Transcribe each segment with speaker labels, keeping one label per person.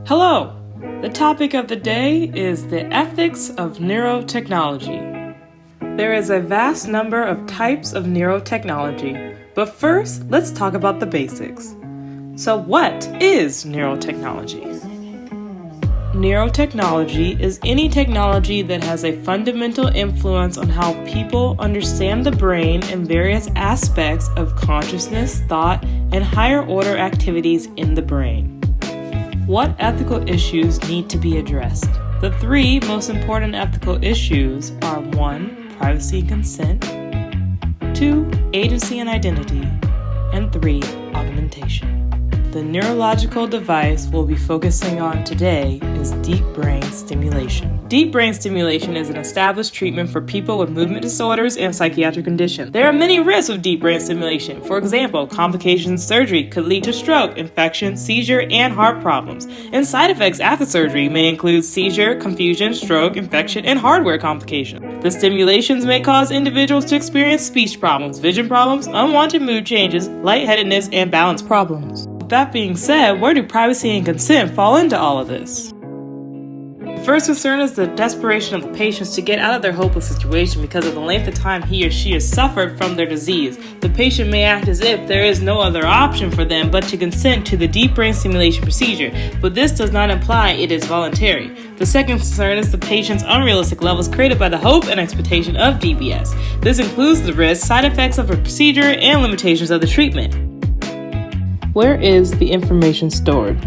Speaker 1: Hello! The topic of the day is the ethics of neurotechnology. There is a vast number of types of neurotechnology, but first, let's talk about the basics. So what is neurotechnology? Neurotechnology is any technology that has a fundamental influence on how people understand the brain and various aspects of consciousness, thought, and higher order activities in the brain. What ethical issues need to be addressed? The three most important ethical issues are 1. Privacy and consent, 2. Agency and identity, and 3. Augmentation. The neurological device we'll be focusing on today is deep brain stimulation. Deep brain stimulation is an established treatment for people with movement disorders and psychiatric conditions. There are many risks with deep brain stimulation. For example, complications surgery could lead to stroke, infection, seizure, and heart problems. And side effects after surgery may include seizure, confusion, stroke, infection, and hardware complications. The stimulations may cause individuals to experience speech problems, vision problems, unwanted mood changes, lightheadedness, and balance problems. That being said, where do privacy and consent fall into all of this? The first concern is the desperation of the patients to get out of their hopeless situation because of the length of time he or she has suffered from their disease. The patient may act as if there is no other option for them but to consent to the deep brain stimulation procedure, but this does not imply it is voluntary. The second concern is the patient's unrealistic levels created by the hope and expectation of DBS. This includes the risks, side effects of a procedure, and limitations of the treatment. Where is the information stored?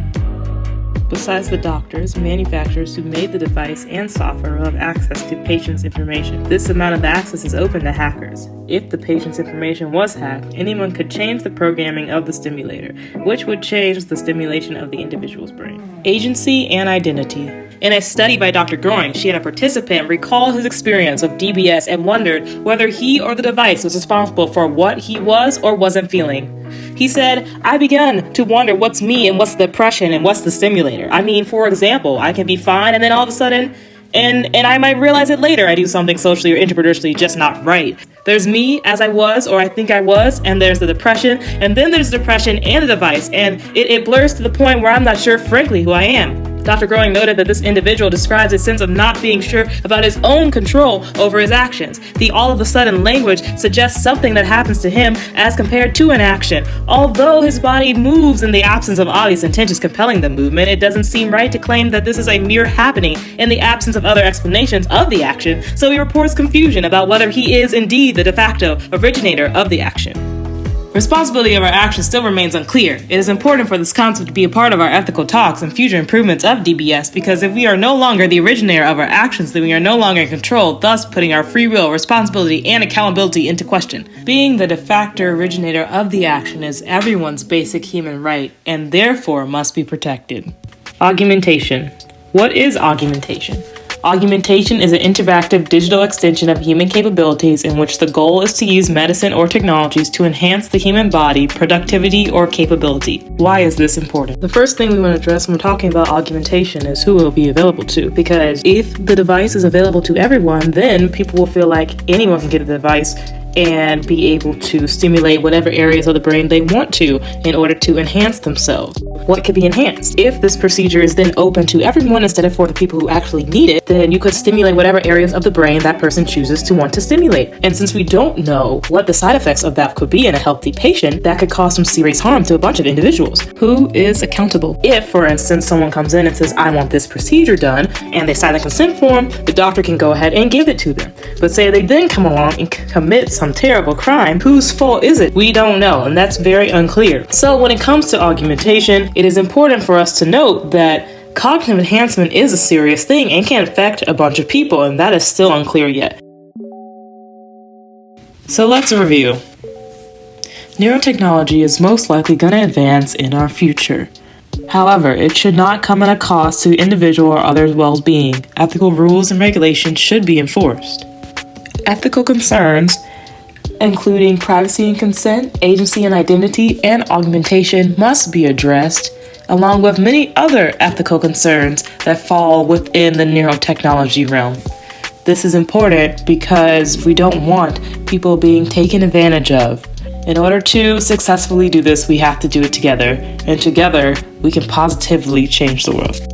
Speaker 1: Besides the doctors, manufacturers who made the device and software will have access to patients' information. This amount of access is open to hackers. If the patient's information was hacked, anyone could change the programming of the stimulator, which would change the stimulation of the individual's brain. Agency and identity. In a study by Dr. Groing, she had a participant recall his experience of DBS and wondered whether he or the device was responsible for what he was or wasn't feeling. He said, I began to wonder what's me and what's the depression and what's the stimulator. I mean, for example, I can be fine and then all of a sudden, and I might realize it later I do something socially or interpersonally just not right. There's me as I was or I think I was, and there's the depression, and then there's depression and the device, and it blurs to the point where I'm not sure, frankly, who I am. Dr. Groing noted that this individual describes a sense of not being sure about his own control over his actions. The all of a sudden language suggests something that happens to him as compared to an action. Although his body moves in the absence of obvious intentions compelling the movement, it doesn't seem right to claim that this is a mere happening in the absence of other explanations of the action, so he reports confusion about whether he is indeed the de facto originator of the action. Responsibility of our actions still remains unclear. It is important for this concept to be a part of our ethical talks and future improvements of DBS because if we are no longer the originator of our actions, then we are no longer in control, thus putting our free will, responsibility, and accountability into question. Being the de facto originator of the action is everyone's basic human right and therefore must be protected. Augmentation. What is augmentation? Augmentation is an interactive digital extension of human capabilities in which the goal is to use medicine or technologies to enhance the human body, productivity, or capability. Why is this important? The first thing we want to address when we're talking about augmentation is who it will be available to, because if the device is available to everyone, then people will feel like anyone can get a device and be able to stimulate whatever areas of the brain they want to in order to enhance themselves. What could be enhanced? If this procedure is then open to everyone instead of for the people who actually need it, then you could stimulate whatever areas of the brain that person chooses to want to stimulate. And since we don't know what the side effects of that could be in a healthy patient, that could cause some serious harm to a bunch of individuals. Who is accountable? If, for instance, someone comes in and says, I want this procedure done, and they sign a consent form, the doctor can go ahead and give it to them. But say they then come along and commit some terrible crime, whose fault is it? We don't know, and that's very unclear. So when it comes to augmentation, it is important for us to note that cognitive enhancement is a serious thing and can affect a bunch of people, and that is still unclear yet. So let's review. Neurotechnology is most likely going to advance in our future. However, it should not come at a cost to individual or others' well-being. Ethical rules and regulations should be enforced. Ethical concerns, including privacy and consent, agency and identity, and augmentation, must be addressed, along with many other ethical concerns that fall within the neurotechnology realm. This is important because we don't want people being taken advantage of In order to successfully do this, we have to do it together, and together we can positively change the world.